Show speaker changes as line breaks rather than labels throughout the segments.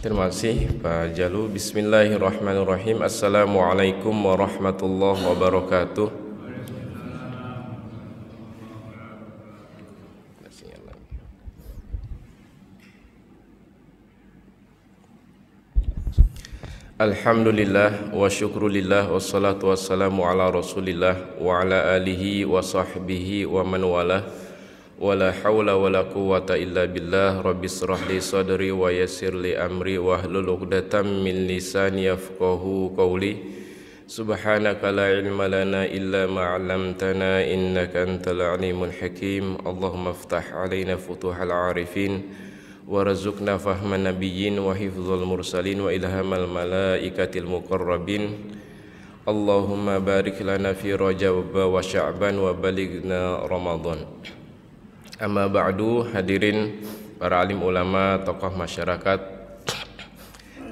Terima kasih Pak Jalu. Bismillahirrahmanirrahim. Assalamualaikum warahmatullahi wabarakatuh. Alhamdulillah wa syukrulillah wassalatu wassalamu ala rasulillah wa ala alihi wa sahbihi wa man walah. Wala hawla wala quwwata illa billah. Rabbis shrah li sadri wa yassir li amri wahlul 'uqdatam min lisani yafqahu qawli. Subhanaka la ilma lana illa ma 'allamtana innaka antal alimul hakim. Allahumma iftah 'alaina futuhal 'arifin warzuqna fahman nabiyyin wa hifdzal mursalin wa ilhamal malaikatil muqarrabin. Allahumma barik lana fi Rajab wa Sya'ban wa balighna Ramadan. Amma ba'du, hadirin para alim ulama, tokoh masyarakat,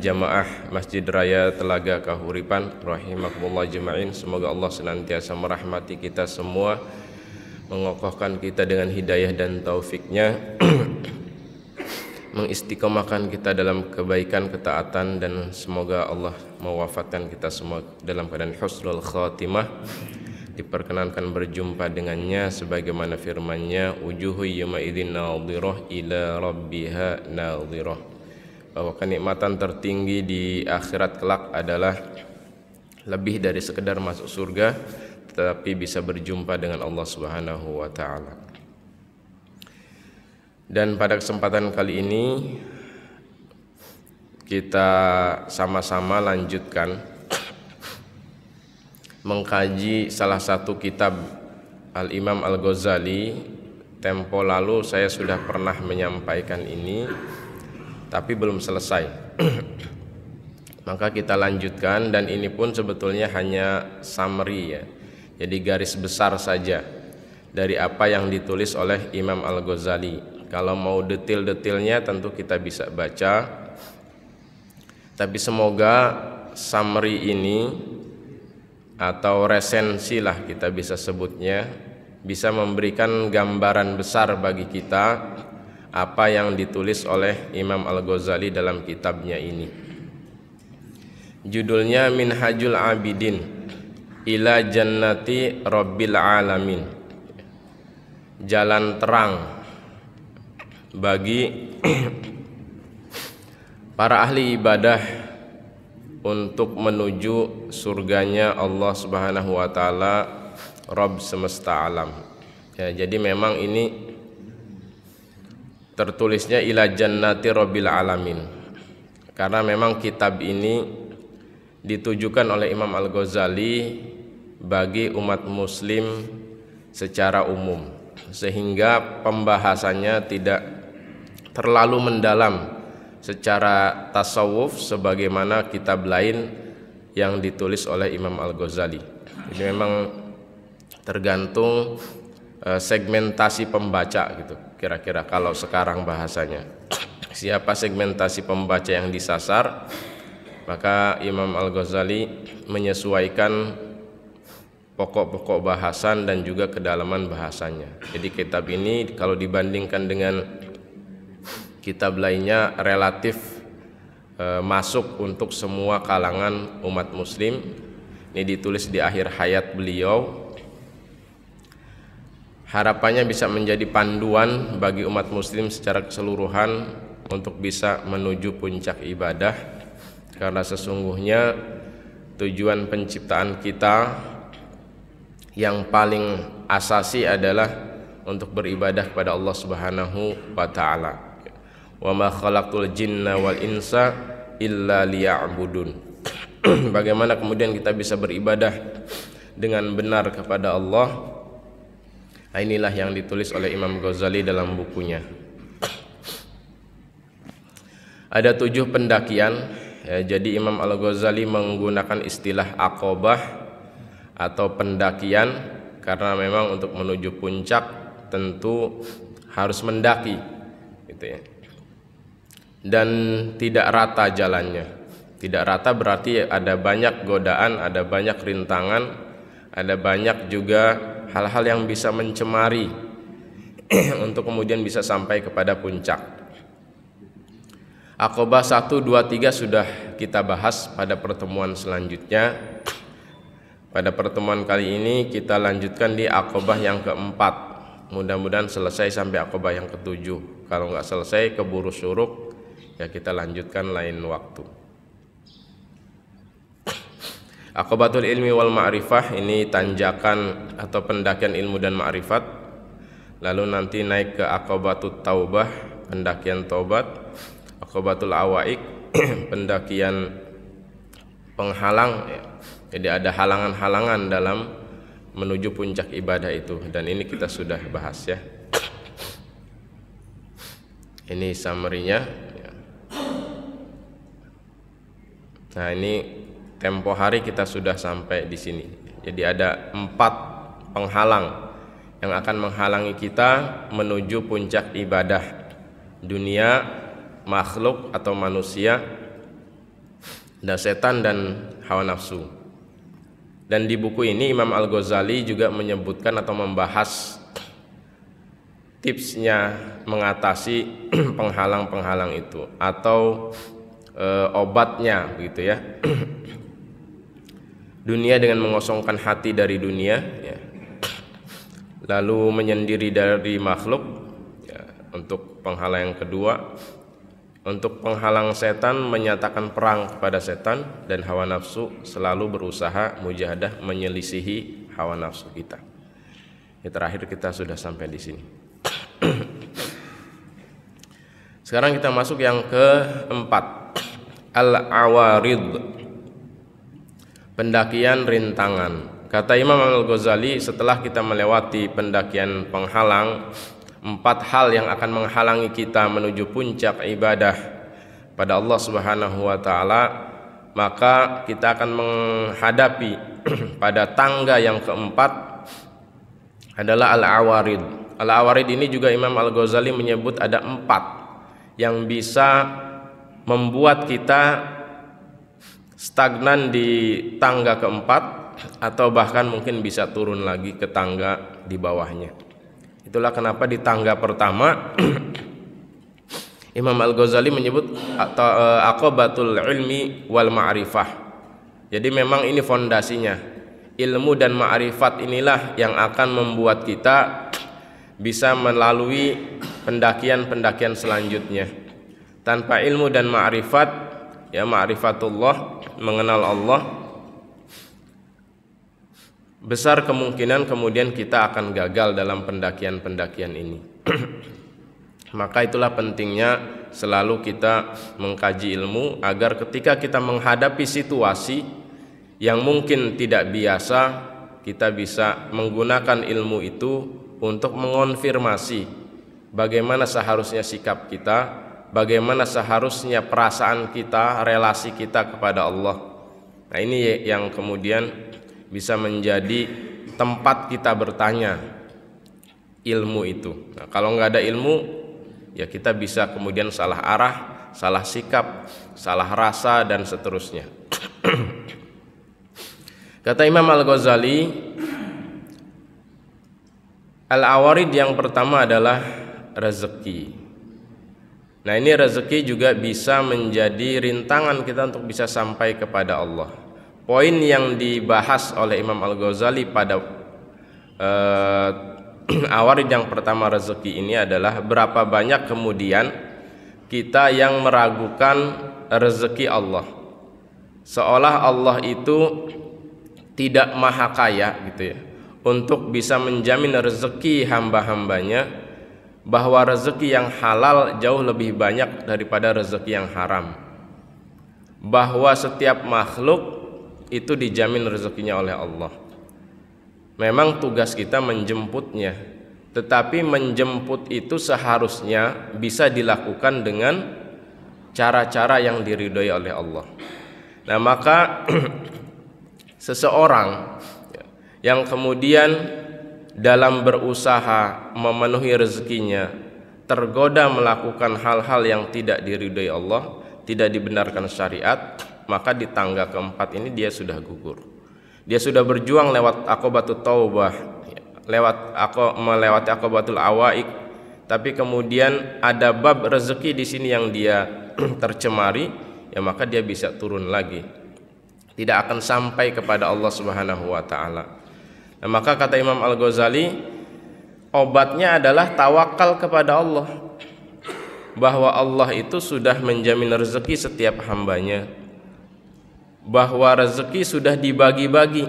jamaah Masjid Raya Telaga Kahuripan rahimakumullah jema'in. Semoga Allah senantiasa merahmati kita semua, mengokohkan kita dengan hidayah dan taufiknya, mengistiqomahkan kita dalam kebaikan, ketaatan, dan semoga Allah mewafatkan kita semua dalam keadaan husnul khatimah. Diperkenankan berjumpa dengannya sebagaimana firman-Nya, wujuhu yawma idzin nadhirah ila rabbiha nadhirah, bahwa kenikmatan tertinggi di akhirat kelak adalah lebih dari sekedar masuk surga, tetapi bisa berjumpa dengan Allah Subhanahu wa taala. Dan pada kesempatan kali ini kita sama-sama lanjutkan mengkaji salah satu kitab Al-Imam Al-Ghazali. Tempo lalu saya sudah pernah menyampaikan ini, tapi belum selesai. Maka kita lanjutkan, dan ini pun sebetulnya hanya summary ya. Jadi garis besar saja dari apa yang ditulis oleh Imam Al-Ghazali. Kalau mau detail-detailnya tentu kita bisa baca, tapi semoga summary ini atau resensi lah kita bisa sebutnya, bisa memberikan gambaran besar bagi kita apa yang ditulis oleh Imam Al-Ghazali dalam kitabnya ini. Judulnya Minhajul Abidin ila Jannati Rabbil Alamin, jalan terang bagi para ahli ibadah untuk menuju surganya Allah Subhanahu wa taala, Rabb semesta alam. Ya, jadi memang ini tertulisnya ila jannati rabbil alamin, karena memang kitab ini ditujukan oleh Imam Al-Ghazali bagi umat muslim secara umum, sehingga pembahasannya tidak terlalu mendalam secara tasawuf sebagaimana kitab lain yang ditulis oleh Imam Al-Ghazali. Jadi memang tergantung segmentasi pembaca gitu, kira-kira kalau sekarang bahasanya. Siapa segmentasi pembaca yang disasar, maka Imam Al-Ghazali menyesuaikan pokok-pokok bahasan dan juga kedalaman bahasanya. Jadi kitab ini kalau dibandingkan dengan kitab lainnya relatif masuk untuk semua kalangan umat muslim. Ini ditulis di akhir hayat beliau. Harapannya bisa menjadi panduan bagi umat muslim secara keseluruhan untuk bisa menuju puncak ibadah, karena sesungguhnya tujuan penciptaan kita yang paling asasi adalah untuk beribadah kepada Allah Subhanahu wa taala. Wa ma khalaqtul jinna wal insa illa liya'budun. Bagaimana kemudian kita bisa beribadah dengan benar kepada Allah? Nah, inilah yang ditulis oleh Imam Ghazali dalam bukunya. Ada 7 pendakian ya, jadi Imam Al-Ghazali menggunakan istilah aqobah atau pendakian karena memang untuk menuju puncak tentu harus mendaki gitu ya. Dan tidak rata jalannya. Tidak rata berarti ada banyak godaan, ada banyak rintangan, ada banyak juga hal-hal yang bisa mencemari untuk kemudian bisa sampai kepada puncak. Aqobah 1, 2, 3 sudah kita bahas pada pertemuan selanjutnya. Pada pertemuan kali ini kita lanjutkan di aqobah yang keempat. Mudah-mudahan selesai sampai aqobah yang ketujuh. Kalau nggak selesai keburu syuruk, ya kita lanjutkan lain waktu. Aqobatul ilmi wal ma'rifah ini tanjakan atau pendakian ilmu dan ma'rifat. Lalu nanti naik ke aqobatut taubah, pendakian taubat. Aqobatul awaik, pendakian penghalang, ya. Jadi ada halangan-halangan dalam menuju puncak ibadah itu, dan ini kita sudah bahas ya. Ini summary-nya ya. Nah, ini tempo hari kita sudah sampai di sini. Jadi ada 4 penghalang yang akan menghalangi kita menuju puncak ibadah dunia, makhluk atau manusia, dan setan dan hawa nafsu. Dan di buku ini Imam Al-Ghazali juga menyebutkan atau membahas tipsnya mengatasi penghalang-penghalang itu atau obatnya begitu ya. Dunia dengan mengosongkan hati dari dunia ya. Lalu menyendiri dari makhluk ya, untuk penghalang yang kedua. Untuk penghalang setan, menyatakan perang kepada setan dan hawa nafsu, selalu berusaha mujahadah menyelisihi hawa nafsu kita. Yang terakhir kita sudah sampai di sini. Sekarang kita masuk yang keempat, al-awarid, pendakian rintangan. Kata Imam Al-Ghazali, setelah kita melewati pendakian penghalang, 4 hal yang akan menghalangi kita menuju puncak ibadah pada Allah Subhanahu wa taala, maka kita akan menghadapi pada tangga yang keempat adalah al-awarid. Al-awarid ini juga Imam Al-Ghazali menyebut ada 4 yang bisa membuat kita stagnan di tangga keempat, atau bahkan mungkin bisa turun lagi ke tangga di bawahnya. Itulah kenapa di tangga pertama Imam Al-Ghazali menyebut atau aqobatul ilmi wal ma'rifah. Jadi memang ini fondasinya. Ilmu dan ma'rifat inilah yang akan membuat kita bisa melalui pendakian-pendakian selanjutnya. Tanpa ilmu dan ma'rifat, ya ma'rifatullah, mengenal Allah, besar kemungkinan kemudian kita akan gagal dalam pendakian-pendakian ini. Maka itulah pentingnya selalu kita mengkaji ilmu, agar ketika kita menghadapi situasi yang mungkin tidak biasa, kita bisa menggunakan ilmu itu untuk mengonfirmasi bagaimana seharusnya sikap kita, bagaimana seharusnya perasaan kita, relasi kita kepada Allah. Nah, ini yang kemudian bisa menjadi tempat kita bertanya ilmu itu. Nah, kalau nggak ada ilmu, ya kita bisa kemudian salah arah, salah sikap, salah rasa, dan seterusnya. Kata Imam Al-Ghazali, al-awarid yang pertama adalah rezeki. Nah, ini rezeki juga bisa menjadi rintangan kita untuk bisa sampai kepada Allah. Poin yang dibahas oleh Imam Al-Ghazali pada awarid yang pertama rezeki ini adalah berapa banyak kemudian kita yang meragukan rezeki Allah, seolah Allah itu tidak maha kaya gitu ya, untuk bisa menjamin rezeki hamba-hambanya, bahwa rezeki yang halal jauh lebih banyak daripada rezeki yang haram, bahwa setiap makhluk itu dijamin rezekinya oleh Allah. Memang tugas kita menjemputnya, tetapi menjemput itu seharusnya bisa dilakukan dengan cara-cara yang diridhoi oleh Allah. Nah, maka seseorang yang kemudian dalam berusaha memenuhi rezekinya tergoda melakukan hal-hal yang tidak diridhoi Allah, tidak dibenarkan syariat, maka di tangga keempat ini dia sudah gugur. Dia sudah berjuang lewat aqobatut taubah, melewati aqobatul awaik, tapi kemudian ada bab rezeki di sini yang dia tercemari, ya maka dia bisa turun lagi, tidak akan sampai kepada Allah Subhanahu wa taala. Nah, maka kata Imam Al-Ghazali, obatnya adalah tawakal kepada Allah, bahwa Allah itu sudah menjamin rezeki setiap hambanya, bahwa rezeki sudah dibagi-bagi.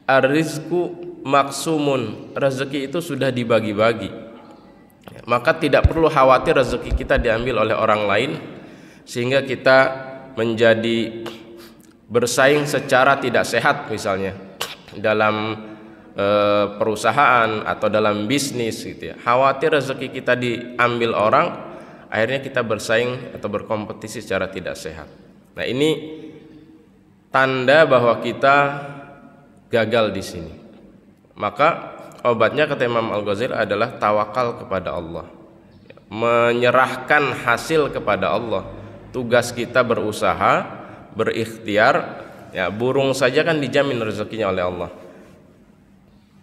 Ar-rizqu maksumun, rezeki itu sudah dibagi-bagi, maka tidak perlu khawatir rezeki kita diambil oleh orang lain sehingga kita menjadi bersaing secara tidak sehat, misalnya dalam perusahaan atau dalam bisnis gitu ya. Khawatir rezeki kita diambil orang, akhirnya kita bersaing atau berkompetisi secara tidak sehat. Nah, ini tanda bahwa kita gagal di sini. Maka obatnya kata Imam Al-Ghazali adalah tawakal kepada Allah, menyerahkan hasil kepada Allah. Tugas kita berusaha, berikhtiar. Ya, burung saja kan dijamin rezekinya oleh Allah.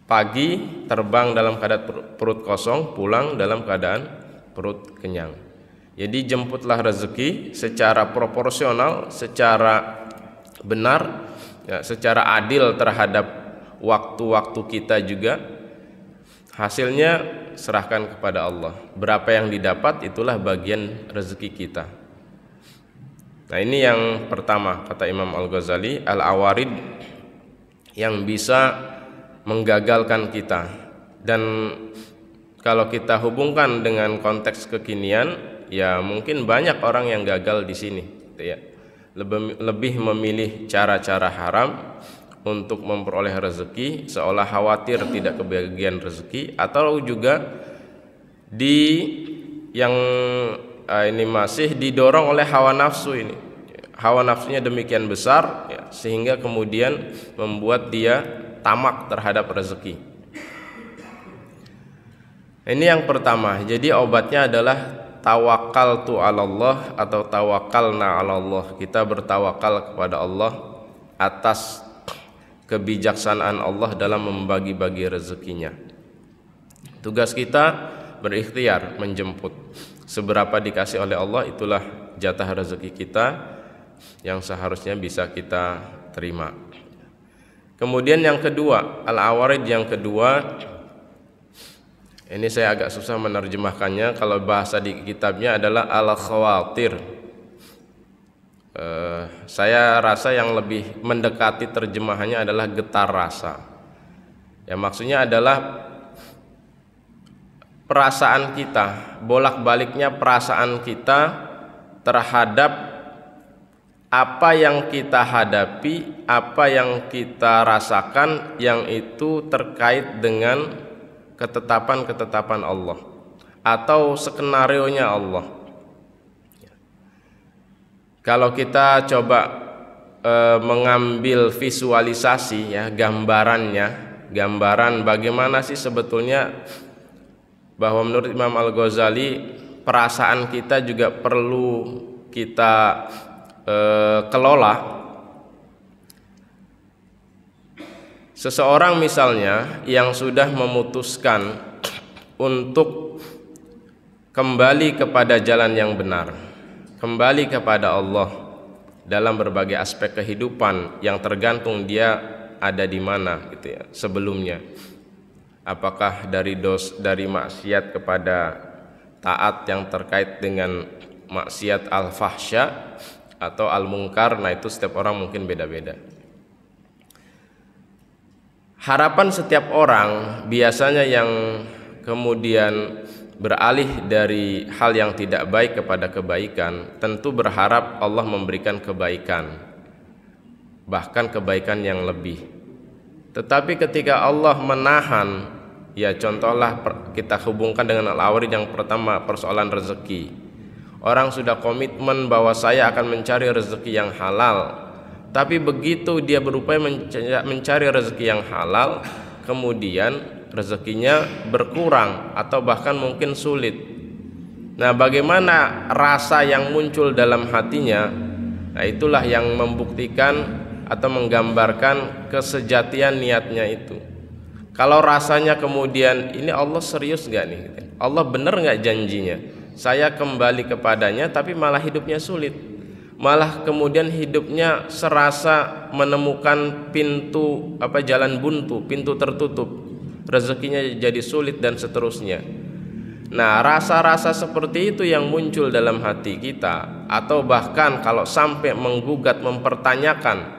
Pagi terbang dalam keadaan perut kosong, pulang dalam keadaan perut kenyang. Jadi jemputlah rezeki secara proporsional, secara benar, ya, secara adil terhadap waktu-waktu kita juga. Hasilnya serahkan kepada Allah. Berapa yang didapat, itulah bagian rezeki kita. Nah, ini yang pertama kata Imam Al-Ghazali, al-awarid yang bisa menggagalkan kita. Dan kalau kita hubungkan dengan konteks kekinian, ya mungkin banyak orang yang gagal di sini, gitu ya. Lebih memilih cara-cara haram untuk memperoleh rezeki, seolah khawatir tidak kebagian rezeki, atau juga yang ini masih didorong oleh hawa nafsu ini. Hawa nafsunya demikian besar, ya, sehingga kemudian membuat dia tamak terhadap rezeki. Ini yang pertama. Jadi obatnya adalah tawakaltu 'alallah atau tawakkalna 'alallah. Kita bertawakal kepada Allah atas kebijaksanaan Allah dalam membagi-bagi rezekinya. Tugas kita berikhtiar, menjemput. Seberapa dikasih oleh Allah, itulah jatah rezeki kita yang seharusnya bisa kita terima. Kemudian yang kedua, al-awarid yang kedua, ini saya agak susah menerjemahkannya. Kalau bahasa di kitabnya adalah al-khawatir. Saya rasa yang lebih mendekati terjemahannya adalah getar rasa. Ya, maksudnya adalah perasaan kita, bolak-baliknya perasaan kita terhadap apa yang kita hadapi, apa yang kita rasakan, yang itu terkait dengan ketetapan-ketetapan Allah atau skenarionya Allah. Kalau kita coba mengambil visualisasi, ya, gambaran bagaimana sih sebetulnya, bahwa menurut Imam Al-Ghazali perasaan kita juga perlu kita kelola. Seseorang misalnya yang sudah memutuskan untuk kembali kepada jalan yang benar, kembali kepada Allah dalam berbagai aspek kehidupan yang tergantung dia ada di mana, gitu ya, sebelumnya. Apakah dari maksiat kepada taat yang terkait dengan maksiat al-fahsya atau al-munkar. Nah, itu setiap orang mungkin beda-beda. Harapan setiap orang biasanya yang kemudian beralih dari hal yang tidak baik kepada kebaikan, tentu berharap Allah memberikan kebaikan, bahkan kebaikan yang lebih. Tetapi ketika Allah menahan, ya contohlah kita hubungkan dengan al-awarid yang pertama, persoalan rezeki. Orang sudah komitmen bahwa saya akan mencari rezeki yang halal, tapi begitu dia berupaya mencari rezeki yang halal, kemudian rezekinya berkurang atau bahkan mungkin sulit. Nah, bagaimana rasa yang muncul dalam hatinya? Nah, itulah yang membuktikan atau menggambarkan kesejatian niatnya itu. Kalau rasanya kemudian, ini Allah serius gak nih? Allah bener gak janjinya? saya kembali kepadanya tapi malah hidupnya sulit, malah kemudian hidupnya serasa menemukan pintu jalan buntu, pintu tertutup, rezekinya jadi sulit dan seterusnya. Nah, rasa-rasa seperti itu yang muncul dalam hati kita, atau bahkan kalau sampai menggugat, mempertanyakan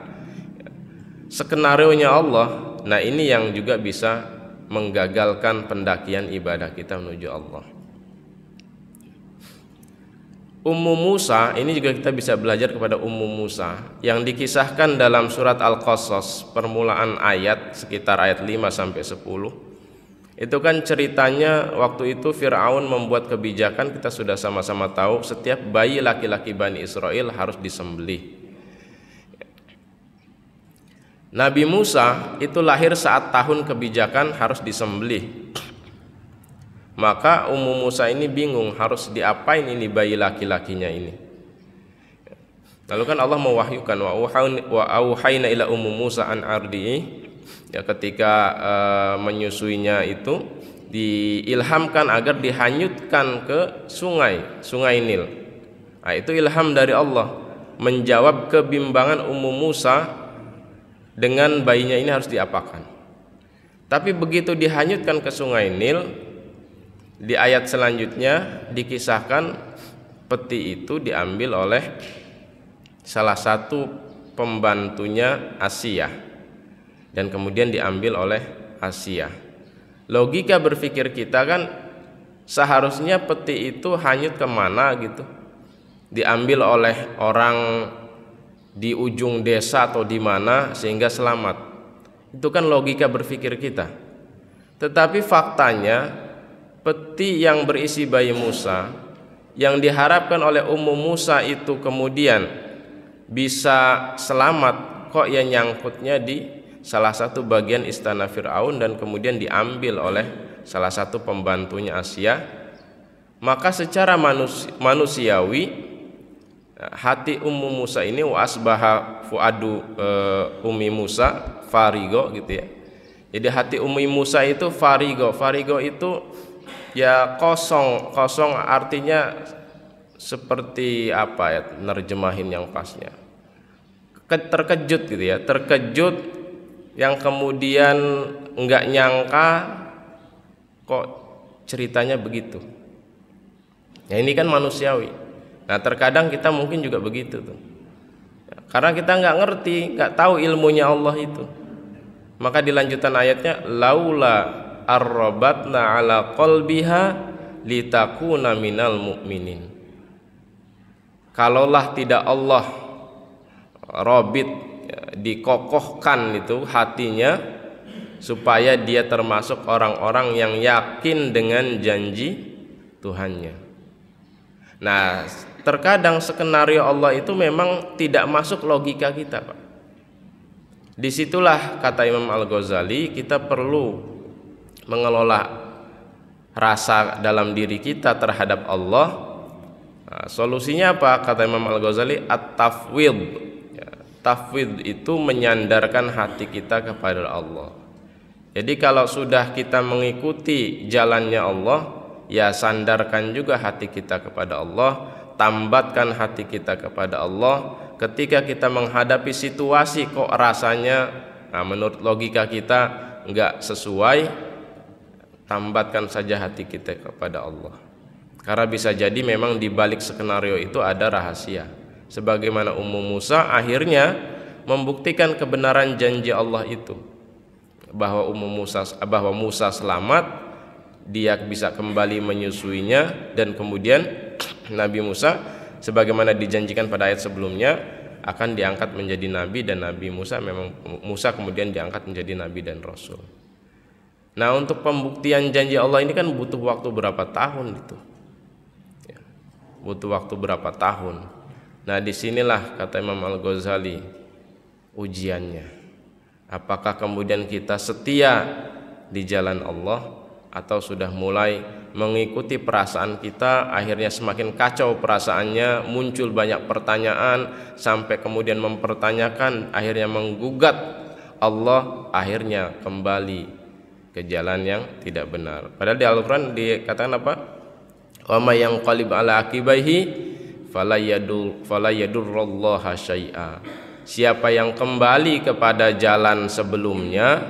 skenarionya Allah, nah ini yang juga bisa menggagalkan pendakian ibadah kita menuju Allah. Ummu Musa, ini juga kita bisa belajar kepada Ummu Musa yang dikisahkan dalam surat Al-Qasas, permulaan ayat sekitar ayat 5 sampai 10. Itu kan ceritanya waktu itu Fir'aun membuat kebijakan, kita sudah sama-sama tahu, setiap bayi laki-laki Bani Israel harus disembelih. Nabi Musa itu lahir saat tahun kebijakan harus disembelih. Maka Ummu Musa ini bingung harus diapain ini bayi laki-lakinya ini. Lalu kan Allah mewahyukan wa auhayna ila Ummu Musa an ardi'i, ya, ketika menyusuinya itu diilhamkan agar dihanyutkan ke sungai Nil. Nah, itu ilham dari Allah menjawab kebimbangan Ummu Musa dengan bayinya ini harus diapakan. Tapi begitu dihanyutkan ke sungai Nil, di ayat selanjutnya dikisahkan peti itu diambil oleh salah satu pembantunya Asia, dan kemudian diambil oleh Asia. Logika berpikir kita kan seharusnya peti itu hanyut kemana gitu, diambil oleh orang di ujung desa atau di mana sehingga selamat. Itu kan logika berpikir kita. Tetapi faktanya peti yang berisi bayi Musa yang diharapkan oleh Ummu Musa itu kemudian bisa selamat, kok ya nyangkutnya di salah satu bagian istana Fir'aun dan kemudian diambil oleh salah satu pembantunya Asia. Maka secara manusiawi hati Ummu Musa ini wa asbaha fuadu Ummi Musa farigo gitu ya. Jadi hati Ummi Musa itu farigo. Farigo itu ya kosong artinya seperti apa ya nerjemahin yang pasnya, terkejut gitu ya, terkejut yang kemudian enggak nyangka kok ceritanya begitu. Ya ini kan manusiawi. Nah terkadang kita mungkin juga begitu tuh, karena kita nggak ngerti, nggak tahu ilmunya Allah itu. Maka di lanjutan ayatnya laula arrobatna ala qalbiha litakuna minal mu'minin. Kalaulah tidak Allah robit, dikokohkan itu hatinya supaya dia termasuk orang-orang yang yakin dengan janji Tuhannya. Nah, terkadang skenario Allah itu memang tidak masuk logika kita, Pak. Disitulah kata Imam Al-Ghazali, kita perlu mengelola rasa dalam diri kita terhadap Allah. Nah, solusinya apa? Kata Imam Al-Ghazali, at-tafwid. Ya, tafwid itu menyandarkan hati kita kepada Allah. Jadi kalau sudah kita mengikuti jalannya Allah, ya sandarkan juga hati kita kepada Allah, tambatkan hati kita kepada Allah. Ketika kita menghadapi situasi kok rasanya menurut logika kita enggak sesuai, tambatkan saja hati kita kepada Allah. Karena bisa jadi memang di balik skenario itu ada rahasia. Sebagaimana Ummu Musa akhirnya membuktikan kebenaran janji Allah itu, bahwa Musa selamat, dia bisa kembali menyusuinya, dan kemudian Nabi Musa sebagaimana dijanjikan pada ayat sebelumnya akan diangkat menjadi nabi, dan Nabi Musa kemudian diangkat menjadi nabi dan rasul. Nah, untuk pembuktian janji Allah ini kan butuh waktu berapa tahun itu? Ya, butuh waktu berapa tahun? Nah, disinilah kata Imam Al-Ghazali ujiannya. Apakah kemudian kita setia di jalan Allah atau sudah mulai mengikuti perasaan kita, akhirnya semakin kacau perasaannya, muncul banyak pertanyaan sampai kemudian mempertanyakan, akhirnya menggugat Allah, akhirnya kembali ke jalan yang tidak benar. Padahal di Al-Quran dikatakan apa? Wa may yanqalib ala aqibaihi fala yadurrallaha syai'a. Siapa yang kembali kepada jalan sebelumnya,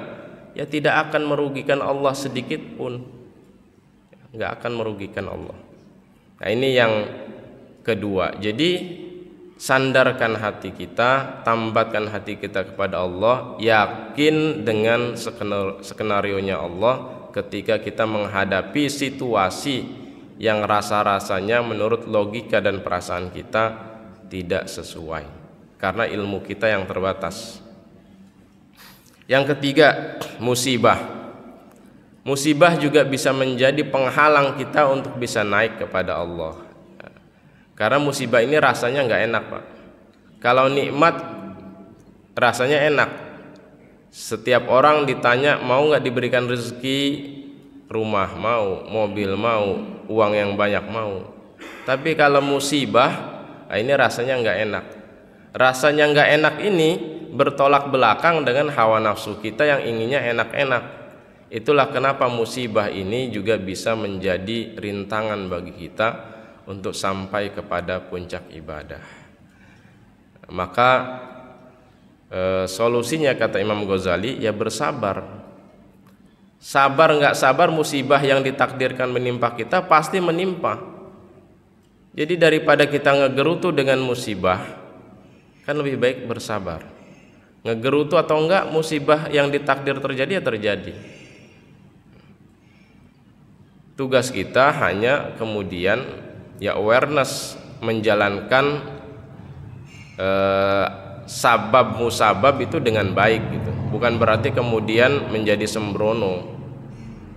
ya tidak akan merugikan Allah sedikit pun. Enggak akan merugikan Allah. Nah, ini yang kedua. Jadi sandarkan hati kita, tambatkan hati kita kepada Allah, yakin dengan skenarionya Allah ketika kita menghadapi situasi yang rasa-rasanya menurut logika dan perasaan kita tidak sesuai, karena ilmu kita yang terbatas. Yang ketiga, musibah. Musibah juga bisa menjadi penghalang kita untuk bisa naik kepada Allah. Karena musibah ini rasanya nggak enak, Pak. Kalau nikmat rasanya enak. Setiap orang ditanya mau nggak diberikan rezeki, rumah mau, mobil mau, uang yang banyak mau. Tapi kalau musibah, ini rasanya nggak enak. Rasanya nggak enak ini bertolak belakang dengan hawa nafsu kita yang inginnya enak-enak. Itulah kenapa musibah ini juga bisa menjadi rintangan bagi kita untuk sampai kepada puncak ibadah. Maka solusinya kata Imam Ghazali, ya bersabar. Sabar nggak sabar, musibah yang ditakdirkan menimpa kita pasti menimpa. Jadi daripada kita ngegerutu dengan musibah, kan lebih baik bersabar. Ngegerutu atau enggak, musibah yang ditakdir terjadi ya terjadi. Tugas kita hanya kemudian ya awareness, menjalankan sabab musabab itu dengan baik gitu. Bukan berarti kemudian menjadi sembrono.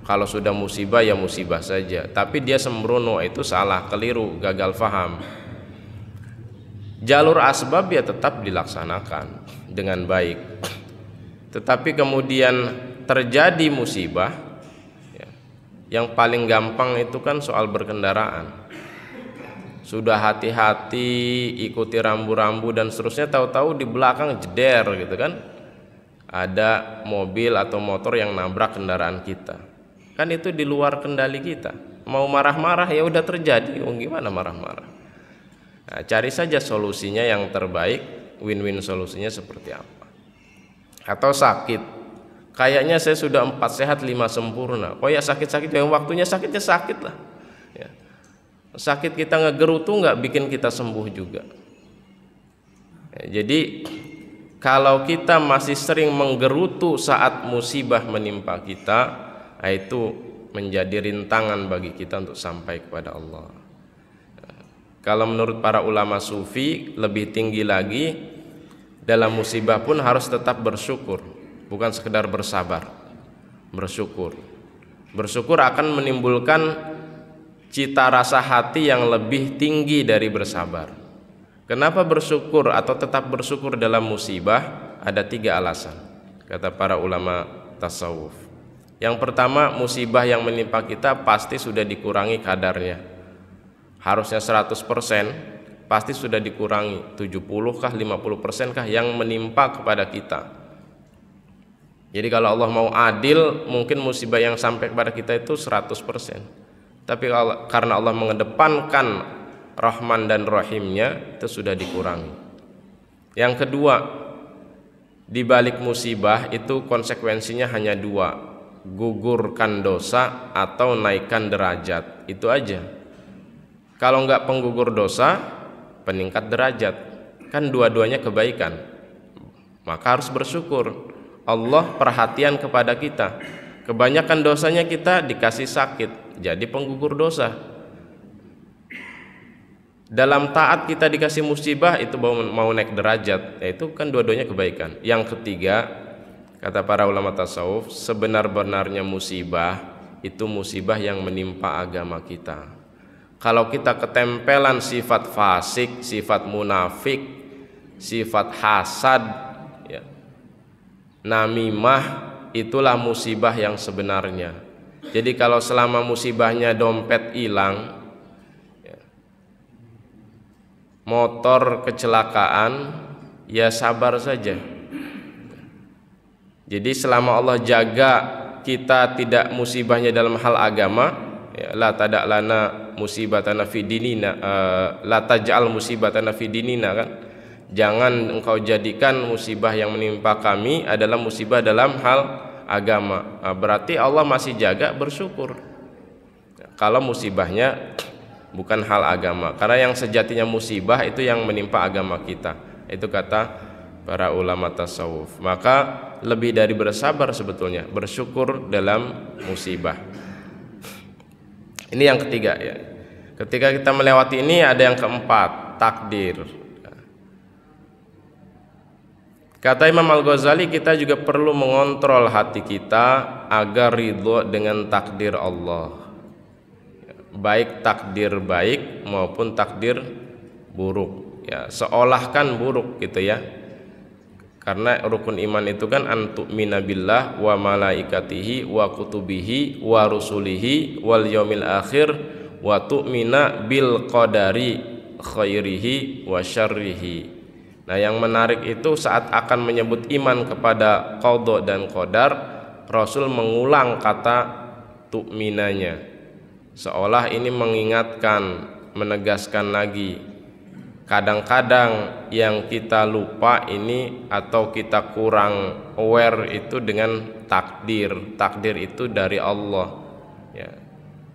Kalau sudah musibah ya musibah saja, tapi dia sembrono, itu salah, keliru, gagal faham. Jalur asbab ya tetap dilaksanakan dengan baik. Tetapi kemudian terjadi musibah, yang paling gampang itu kan soal berkendaraan. Sudah hati-hati, ikuti rambu-rambu dan seterusnya, tahu-tahu di belakang jeder gitu kan, ada mobil atau motor yang nabrak kendaraan kita. Kan itu di luar kendali kita. Mau marah-marah ya udah terjadi, gimana marah-marah. Nah, cari saja solusinya yang terbaik, win-win solusinya seperti apa. Atau sakit, kayaknya saya sudah 4 sehat 5 sempurna. Oh ya sakit-sakit, yang waktunya sakitnya sakit lah ya. Sakit kita ngegerutu nggak bikin kita sembuh juga ya. Jadi kalau kita masih sering menggerutu saat musibah menimpa kita, nah itu menjadi rintangan bagi kita untuk sampai kepada Allah. Kalau menurut para ulama sufi lebih tinggi lagi, dalam musibah pun harus tetap bersyukur, bukan sekedar bersabar. Bersyukur akan menimbulkan cita rasa hati yang lebih tinggi dari bersabar. Kenapa bersyukur atau tetap bersyukur dalam musibah? Ada 3 alasan kata para ulama tasawuf. Yang pertama, musibah yang menimpa kita pasti sudah dikurangi kadarnya. Harusnya 100%, pasti sudah dikurangi 70 kah 50% kah yang menimpa kepada kita. Jadi kalau Allah mau adil, mungkin musibah yang sampai kepada kita itu 100%. Tapi karena Allah mengedepankan Rahman dan Rahimnya, itu sudah dikurangi. Yang kedua, di balik musibah itu konsekuensinya hanya 2, gugurkan dosa atau naikkan derajat. Itu aja. Kalau enggak penggugur dosa, peningkat derajat, kan dua-duanya kebaikan. Maka harus bersyukur. Allah perhatian kepada kita. Kebanyakan dosanya kita dikasih sakit, jadi penggugur dosa. Dalam taat kita dikasih musibah, itu mau naik derajat, itu kan dua-duanya kebaikan. Yang ketiga, kata para ulama tasawuf, sebenar-benarnya musibah itu musibah yang menimpa agama kita. Kalau kita ketempelan sifat fasik, sifat munafik, sifat hasad, ya, namimah, itulah musibah yang sebenarnya. Jadi kalau selama musibahnya dompet hilang, ya, motor kecelakaan, ya sabar saja. Jadi selama Allah jaga kita tidak musibahnya dalam hal agama, ya, la tadak lana musibatana fi dinina, la taj'al musibatana fi dinina kan. Jangan engkau jadikan musibah yang menimpa kami adalah musibah dalam hal agama. Berarti Allah masih jaga, bersyukur kalau musibahnya bukan hal agama, karena yang sejatinya musibah itu yang menimpa agama kita. Itu kata para ulama tasawuf. Maka lebih dari bersabar sebetulnya bersyukur dalam musibah. Ini yang ketiga ya. Ketika kita melewati ini ada yang keempat, takdir. Kata Imam Al-Ghazali, kita juga perlu mengontrol hati kita agar ridho dengan takdir Allah, baik takdir baik maupun takdir buruk ya, seolah kan buruk gitu ya. Karena rukun iman itu kan antu'mina billah wa malaikatihi wa kutubihi wa rusulihi wal yaumil akhir wa tu'mina bil qadari khairihi wa syarrihi. Nah, yang menarik itu saat akan menyebut iman kepada qadha dan qadar, Rasul mengulang kata tu'minanya, seolah ini mengingatkan, menegaskan lagi. Kadang-kadang yang kita lupa ini atau kita kurang aware itu dengan takdir. Takdir itu dari Allah ya.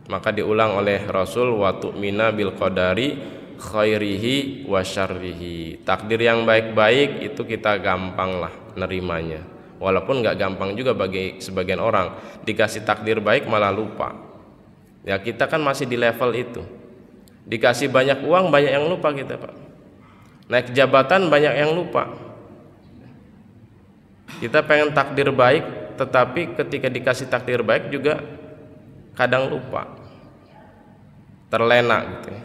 Maka diulang oleh Rasul, wa tu'mina bil qadari khairihi wa syarrihi. Takdir yang baik-baik itu kita gampang lah nerimanya, walaupun nggak gampang juga bagi sebagian orang. Dikasih takdir baik malah lupa ya. Kita kan masih di level itu. Dikasih banyak uang banyak yang lupa kita Pak. Naik jabatan banyak yang lupa. Kita pengen takdir baik, tetapi ketika dikasih takdir baik juga kadang lupa, terlena gitu ya.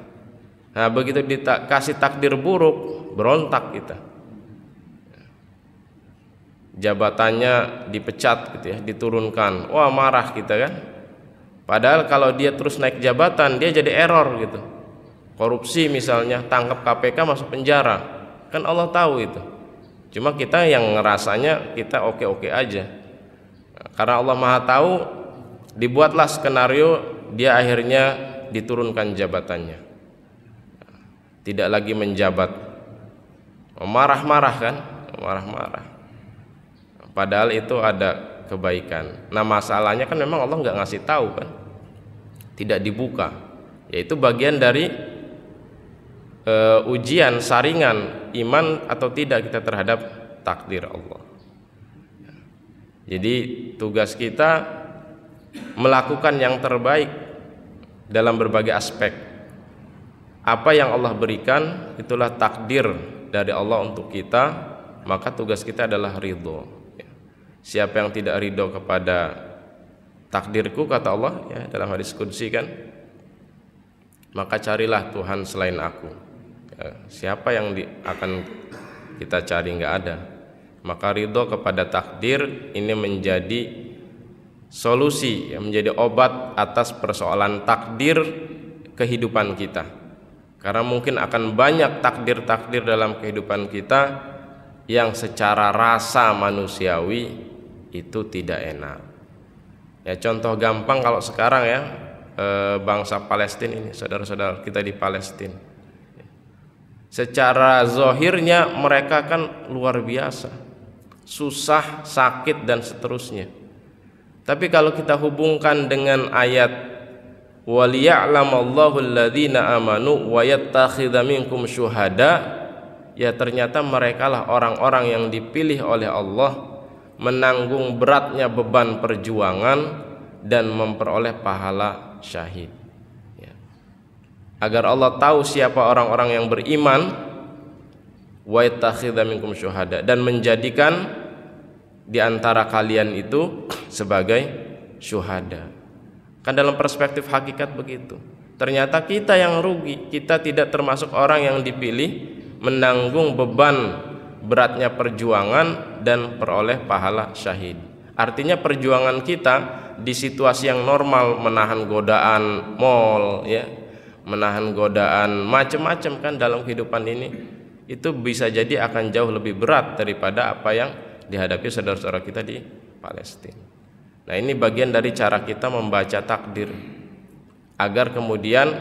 Nah, begitu dikasih takdir buruk, berontak kita. Jabatannya dipecat gitu ya, diturunkan. Wah, marah kita kan. Padahal kalau dia terus naik jabatan, dia jadi error gitu. Korupsi misalnya, tangkap KPK masuk penjara. Kan Allah tahu itu. Cuma kita yang ngerasanya kita oke-oke aja. Karena Allah Maha tahu, dibuatlah skenario dia akhirnya diturunkan jabatannya. Tidak lagi menjabat, marah-marah kan, marah-marah. Padahal itu ada kebaikan. Nah, masalahnya kan memang Allah nggak ngasih tahu kan, tidak dibuka. Yaitu bagian dari ujian saringan iman atau tidak kita terhadap takdir Allah. Jadi tugas kita melakukan yang terbaik dalam berbagai aspek. Apa yang Allah berikan itulah takdir dari Allah untuk kita, maka tugas kita adalah ridho. Siapa yang tidak ridho kepada takdirku, kata Allah ya, dalam hadis qudsi kan, maka carilah Tuhan selain aku ya. Siapa yang akan kita cari? Nggak ada. Maka ridho kepada takdir ini menjadi solusi ya, menjadi obat atas persoalan takdir kehidupan kita. Karena mungkin akan banyak takdir-takdir dalam kehidupan kita yang secara rasa manusiawi itu tidak enak. Ya, contoh gampang kalau sekarang ya, bangsa Palestina ini, saudara-saudara kita di Palestina. Secara zahirnya mereka kan luar biasa, susah, sakit dan seterusnya. Tapi kalau kita hubungkan dengan ayat waliya'lamallahu alladzina amanu wa yattakhidha minkum syuhada, ya ternyata merekalah orang-orang yang dipilih oleh Allah menanggung beratnya beban perjuangan dan memperoleh pahala syahid ya. Agar Allah tahu siapa orang-orang yang beriman, wa yattakhidha minkum syuhada, dan menjadikan di antara kalian itu sebagai syuhada. Kan dalam perspektif hakikat begitu. Ternyata kita yang rugi, kita tidak termasuk orang yang dipilih menanggung beban beratnya perjuangan dan peroleh pahala syahid. Artinya perjuangan kita di situasi yang normal, menahan godaan mal ya, menahan godaan macam-macam kan dalam kehidupan ini, itu bisa jadi akan jauh lebih berat daripada apa yang dihadapi saudara-saudara kita di Palestina. Nah, ini bagian dari cara kita membaca takdir. agar kemudian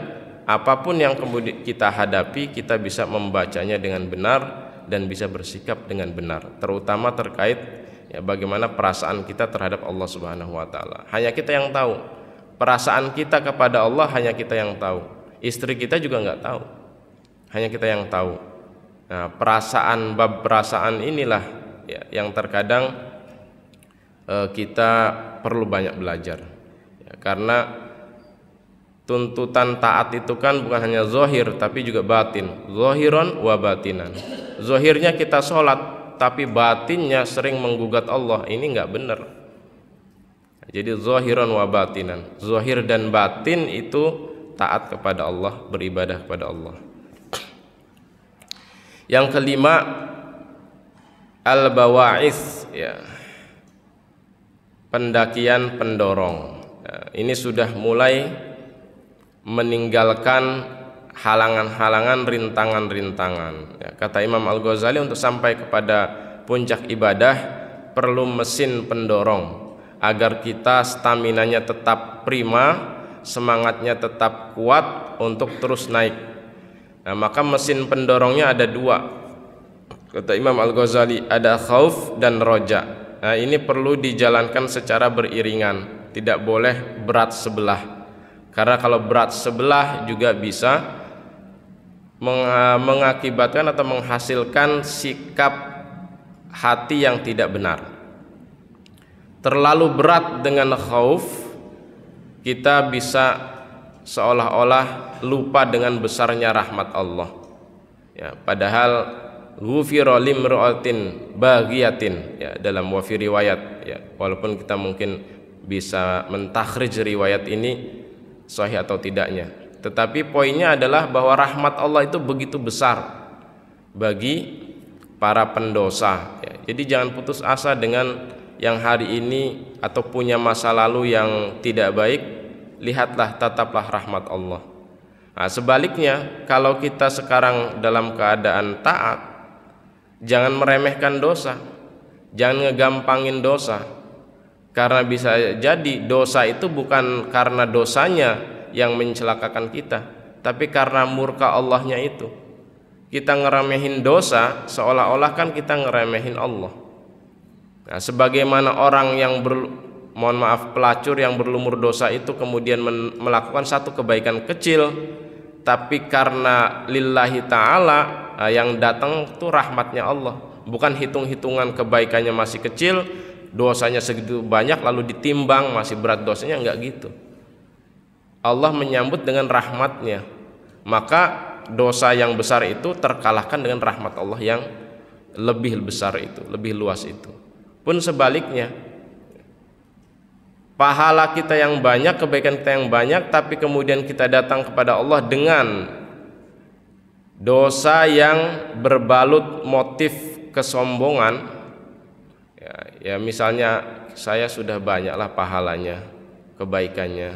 apapun yang kemudian kita hadapi, kita bisa membacanya dengan benar dan bisa bersikap dengan benar, terutama terkait ya bagaimana perasaan kita terhadap Allah Subhanahu wa taala. Hanya kita yang tahu. Perasaan kita kepada Allah hanya kita yang tahu. Istri kita juga nggak tahu. Hanya kita yang tahu. Nah, perasaan inilah ya, yang terkadang kita perlu banyak belajar. Ya, karena tuntutan taat itu kan bukan hanya zahir tapi juga batin. Zahiron wa batinan. Zahirnya kita sholat, tapi batinnya sering menggugat Allah. Ini nggak benar. Jadi zahiran wa batinan, zahir dan batin itu taat kepada Allah, beribadah kepada Allah. Yang kelima, al-bawa'is, ya, pendakian pendorong. Ya, ini sudah mulai meninggalkan halangan-halangan, rintangan-rintangan. Ya, kata Imam Al-Ghazali, untuk sampai kepada puncak ibadah perlu mesin pendorong agar kita staminanya tetap prima, semangatnya tetap kuat untuk terus naik. Nah, maka mesin pendorongnya ada dua. Kata Imam Al-Ghazali, ada khauf dan roja. Nah, ini perlu dijalankan secara beriringan, tidak boleh berat sebelah. Karena kalau berat sebelah juga bisa mengakibatkan atau menghasilkan sikap hati yang tidak benar. Terlalu berat dengan khauf, kita bisa seolah-olah lupa dengan besarnya rahmat Allah. Ya, padahal ghufira limra'atin baghiyatin, ya, dalam wafi riwayat, ya, walaupun kita mungkin bisa mentakhrij riwayat ini sahih atau tidaknya, tetapi poinnya adalah bahwa rahmat Allah itu begitu besar bagi para pendosa. Ya, jadi jangan putus asa dengan yang hari ini atau punya masa lalu yang tidak baik. Lihatlah, tataplah rahmat Allah. Nah, sebaliknya, kalau kita sekarang dalam keadaan taat, jangan meremehkan dosa, jangan ngegampangin dosa, karena bisa jadi dosa itu bukan karena dosanya yang mencelakakan kita, tapi karena murka Allahnya itu. Kita ngeremehin dosa seolah-olah kan kita ngeremehin Allah. Nah, sebagaimana orang yang pelacur yang berlumur dosa itu kemudian melakukan satu kebaikan kecil, tapi karena lillahi ta'ala, yang datang itu rahmatnya Allah, bukan hitung-hitungan kebaikannya masih kecil, dosanya segitu banyak lalu ditimbang masih berat dosanya, enggak gitu. Allah menyambut dengan rahmatnya, maka dosa yang besar itu terkalahkan dengan rahmat Allah yang lebih besar itu, lebih luas itu. Pun sebaliknya, pahala kita yang banyak, kebaikan kita yang banyak, tapi kemudian kita datang kepada Allah dengan dosa yang berbalut motif kesombongan. Ya misalnya saya sudah banyaklah pahalanya, kebaikannya,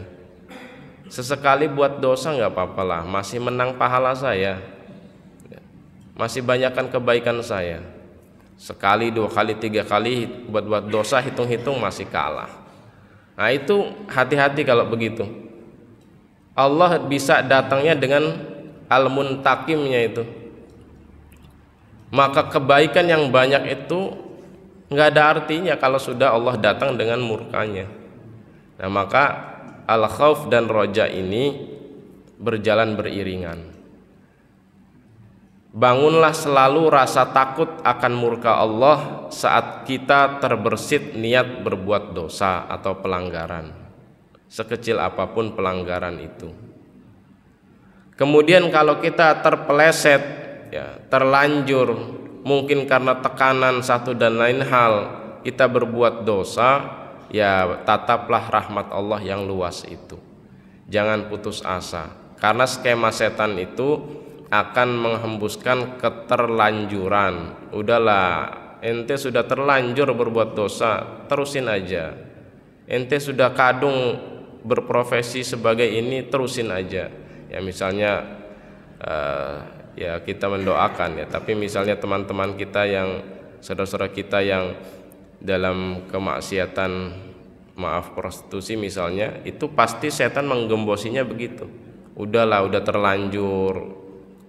sesekali buat dosa nggak apa-apa lah, masih menang pahala saya, masih banyakkan kebaikan saya. Sekali, dua kali, tiga kali buat dosa, hitung-hitung masih kalah. Nah itu hati-hati kalau begitu. Allah bisa datangnya dengan al-muntakimnya itu. Maka kebaikan yang banyak itu nggak ada artinya kalau sudah Allah datang dengan murkanya. Nah maka al-khauf dan roja ini berjalan beriringan. Bangunlah selalu rasa takut akan murka Allah saat kita terbersit niat berbuat dosa atau pelanggaran, sekecil apapun pelanggaran itu. Kemudian kalau kita terpeleset, ya, terlanjur, mungkin karena tekanan satu dan lain hal, kita berbuat dosa, ya tataplah rahmat Allah yang luas itu. Jangan putus asa, karena skema setan itu akan menghembuskan keterlanjuran. Udahlah, ente sudah terlanjur berbuat dosa, terusin aja. Ente sudah kadung berprofesi sebagai ini, terusin aja. Ya misalnya ya kita mendoakan, ya, tapi misalnya teman-teman kita yang, saudara-saudara kita yang dalam kemaksiatan maaf prostitusi misalnya, itu pasti setan menggembosinya begitu. Udahlah, udah terlanjur,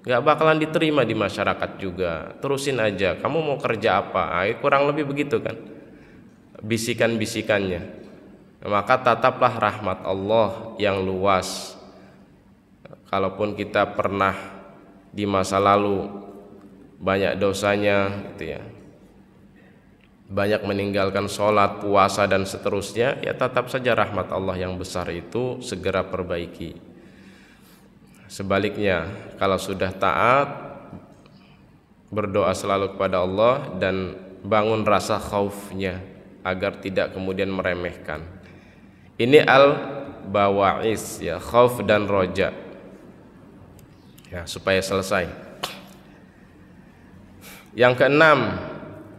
nggak bakalan diterima di masyarakat juga, terusin aja, kamu mau kerja apa? Kurang lebih begitu kan bisikan-bisikannya. Maka tataplah rahmat Allah yang luas. Kalaupun kita pernah di masa lalu banyak dosanya gitu ya, banyak meninggalkan sholat, puasa dan seterusnya, ya tetap saja rahmat Allah yang besar itu segera perbaiki. Sebaliknya, kalau sudah taat, berdoa selalu kepada Allah dan bangun rasa khaufnya agar tidak kemudian meremehkan. Ini al-bawa'is ya, khauf dan roja. Ya, supaya selesai. Yang keenam,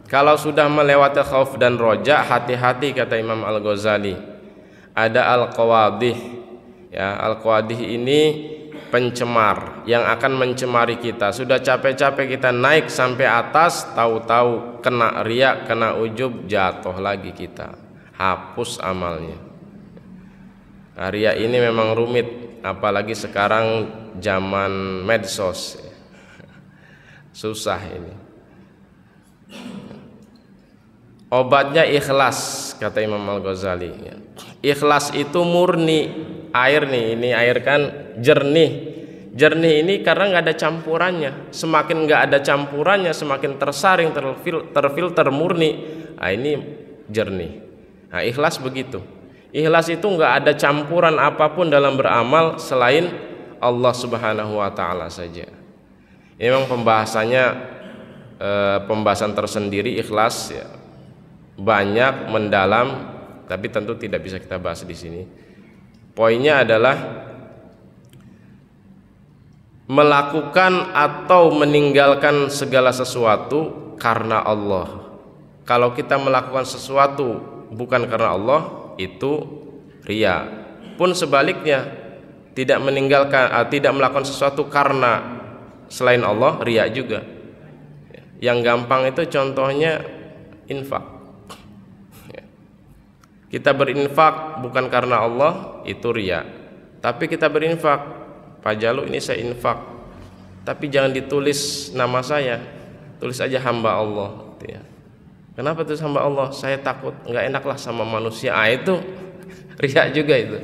kalau sudah melewati khauf dan roja, hati-hati kata Imam Al-Ghazali. Ada al-qawadih. Ya, al-qawadih ini pencemar yang akan mencemari kita. Sudah capek-capek kita naik sampai atas, tahu-tahu kena riya, kena ujub, jatuh lagi kita, hapus amalnya. Nah, riya ini memang rumit, apalagi sekarang zaman medsos, susah ini. Obatnya ikhlas kata Imam Al-Ghazali. Ikhlas itu murni, air nih, ini air kan jernih. Jernih ini karena nggak ada campurannya. Semakin nggak ada campurannya, semakin tersaring, terfilter murni. Nah, ini jernih. Nah, ikhlas begitu. Ikhlas itu nggak ada campuran apapun dalam beramal selain Allah Subhanahu wa Ta'ala saja. Ini memang pembahasannya pembahasan tersendiri ikhlas ya. Banyak mendalam, tapi tentu tidak bisa kita bahas di sini. Poinnya adalah melakukan atau meninggalkan segala sesuatu karena Allah. Kalau kita melakukan sesuatu bukan karena Allah, itu riya. Pun sebaliknya, tidak meninggalkan, tidak melakukan sesuatu karena selain Allah, riya juga. Yang gampang itu contohnya infak. Kita berinfak bukan karena Allah, itu riya. Tapi kita berinfak, Pak Jalu ini saya infak, tapi jangan ditulis nama saya, tulis aja hamba Allah gitu ya. Kenapa tulis hamba Allah? Saya takut nggak enaklah sama manusia. Itu riya juga itu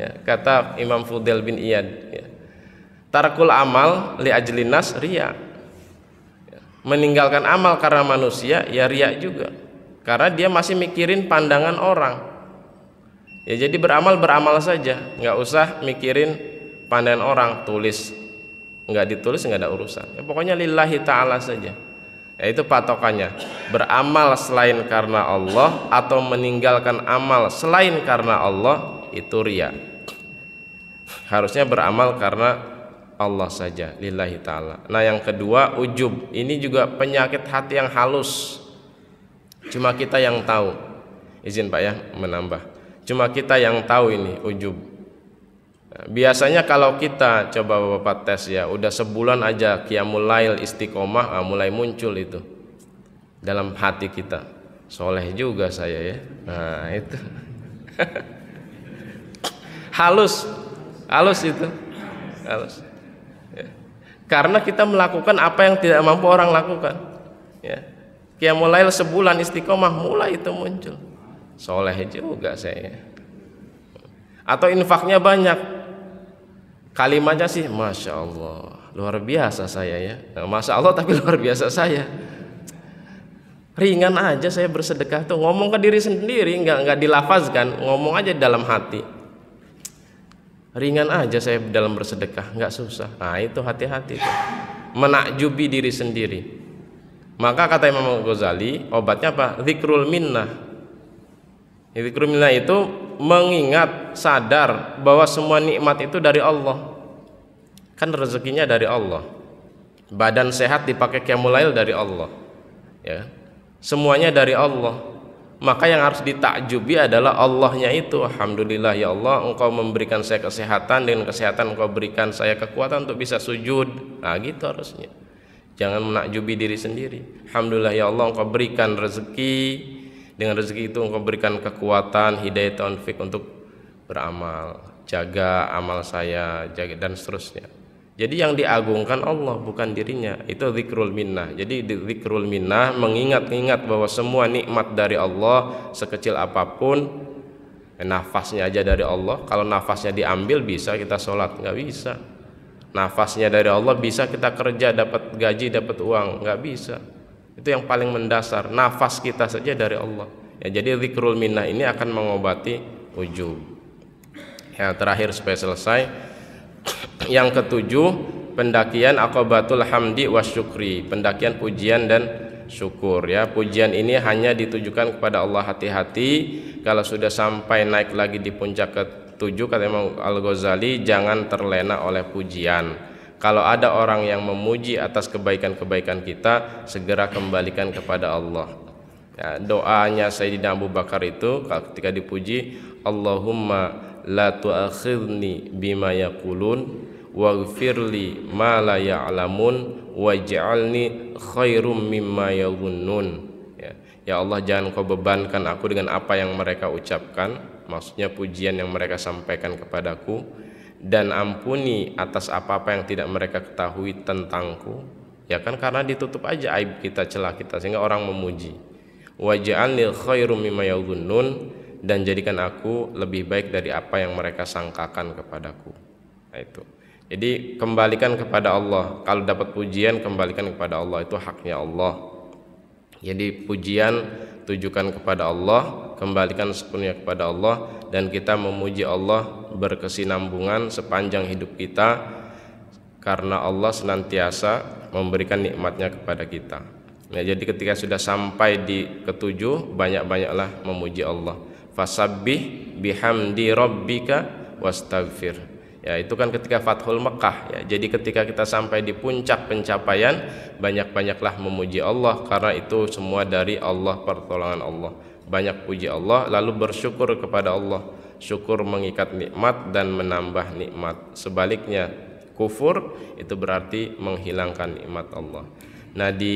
ya, kata Imam Fudail bin Iyad ya. Tarkul amal li ajlinas riya ya. Meninggalkan amal karena manusia ya riya juga, karena dia masih mikirin pandangan orang ya. Jadi beramal saja, nggak usah mikirin pandangan orang. Tulis nggak ditulis nggak ada urusan ya, pokoknya lillahi ta'ala saja ya. Itu patokannya, beramal selain karena Allah atau meninggalkan amal selain karena Allah, itu riya. Harusnya beramal karena Allah saja, lillahi ta'ala. Nah yang kedua, ujub. Ini juga penyakit hati yang halus, cuma kita yang tahu. Izin Pak ya menambah, cuma kita yang tahu ini ujub. Biasanya kalau kita coba Bapak tes ya, udah sebulan aja qiyamul lail istiqomah, mulai muncul itu dalam hati kita, soleh juga saya ya. Nah itu halus itu halus ya. Karena kita melakukan apa yang tidak mampu orang lakukan ya. Qiyamul lail sebulan istiqomah, mulai itu muncul, soleh juga saya. Atau infaknya banyak, kalimatnya sih Masya Allah, luar biasa saya ya. Nah, Masya Allah tapi luar biasa saya. Ringan aja saya bersedekah tuh, ngomong ke diri sendiri, nggak dilafazkan, ngomong aja dalam hati. Ringan aja saya dalam bersedekah, nggak susah. Nah itu hati-hati tuh, menakjubi diri sendiri. Maka kata Imam Ghazali, obatnya apa? Zikrul minnah. Zikrul minnah itu mengingat, sadar bahwa semua nikmat itu dari Allah. Kan rezekinya dari Allah. Badan sehat dipakai qiyamul lail dari Allah. Ya. Semuanya dari Allah. Maka yang harus ditakjubi adalah Allahnya itu. Alhamdulillah ya Allah, Engkau memberikan saya kesehatan, dengan kesehatan Engkau berikan saya kekuatan untuk bisa sujud. Nah gitu harusnya. Jangan menakjubi diri sendiri. Alhamdulillah ya Allah, Engkau berikan rezeki Dengan rezeki itu Engkau berikan kekuatan, hidayah, taufik untuk beramal, jaga amal saya, jaga dan seterusnya. Jadi yang diagungkan Allah bukan dirinya. Itu zikrul minnah. Jadi zikrul minnah mengingat-ingat bahwa semua nikmat dari Allah sekecil apapun, nafasnya aja dari Allah. Kalau nafasnya diambil bisa kita sholat? Nggak bisa. Nafasnya dari Allah bisa kita kerja, dapat gaji, dapat uang? Nggak bisa. Itu yang paling mendasar. Nafas kita saja dari Allah. Ya, jadi zikrul minnah ini akan mengobati ujub. Yang terakhir supaya selesai, yang ketujuh, pendakian aqabatul hamdi wasyukri, pendakian pujian dan syukur. Ya, pujian ini hanya ditujukan kepada Allah. Hati-hati kalau sudah sampai naik lagi di puncak ketujuh, kata Imam Al-Ghazali, jangan terlena oleh pujian. Kalau ada orang yang memuji atas kebaikan-kebaikan kita, segera kembalikan kepada Allah. Ya, doanya Sayyidina Abu Bakar itu ketika dipuji, Allahumma la tu'akhidni bima yaqulun waghfirli ma la ya'lamun waj'alni khairum mimma yadhunnun. Ya Allah, jangan Kau bebankan aku dengan apa yang mereka ucapkan, maksudnya pujian yang mereka sampaikan kepadaku, dan ampuni atas apa-apa yang tidak mereka ketahui tentangku. Ya kan, karena ditutup aja aib kita, celah kita, sehingga orang memuji. Waj'alni khairum mimma yadhunnun, dan jadikan aku lebih baik dari apa yang mereka sangkakan kepadaku. Nah, itu. Jadi kembalikan kepada Allah. Kalau dapat pujian, kembalikan kepada Allah, itu haknya Allah. Jadi pujian tujukan kepada Allah, kembalikan sepenuhnya kepada Allah, dan kita memuji Allah berkesinambungan sepanjang hidup kita, karena Allah senantiasa memberikan nikmatnya kepada kita. Nah, jadi ketika sudah sampai di ketujuh, banyak-banyaklah memuji Allah. Fasabbih bihamdi rabbika wastaghfir. Ya, itu kan ketika Fathul Mekah ya. Jadi ketika kita sampai di puncak pencapaian, banyak-banyaklah memuji Allah, karena itu semua dari Allah, pertolongan Allah. Banyak puji Allah, lalu bersyukur kepada Allah. Syukur mengikat nikmat dan menambah nikmat. Sebaliknya, kufur itu berarti menghilangkan nikmat Allah. Nah, di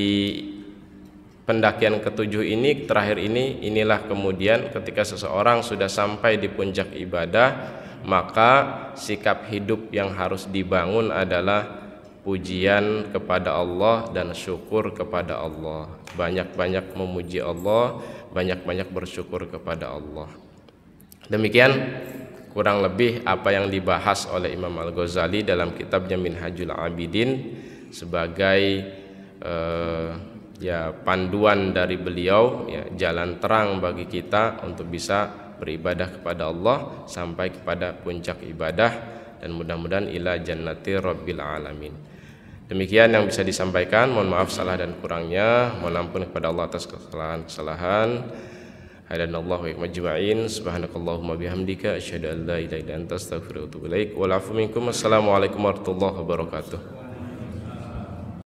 pendakian ketujuh ini, terakhir ini, inilah kemudian ketika seseorang sudah sampai di puncak ibadah, maka sikap hidup yang harus dibangun adalah pujian kepada Allah dan syukur kepada Allah. Banyak-banyak memuji Allah, banyak-banyak bersyukur kepada Allah. Demikian kurang lebih apa yang dibahas oleh Imam Al-Ghazali dalam kitabnya Minhajul Abidin sebagai panduan dari beliau, ya, jalan terang bagi kita untuk bisa beribadah kepada Allah sampai kepada puncak ibadah, dan mudah-mudahan ila jannati rabbil alamin. Demikian yang bisa disampaikan. Mohon maaf salah dan kurangnya. Mohon ampun kepada Allah atas kesalahan-kesalahan. Hadanallahu wa iyyakum ajma'in. Subhanakallahumma bihamdika asyhadu an la ilaha illa anta astaghfiruka wa atubu ilaik. Wal 'afwu minkum. Assalamualaikum warahmatullahi wabarakatuh.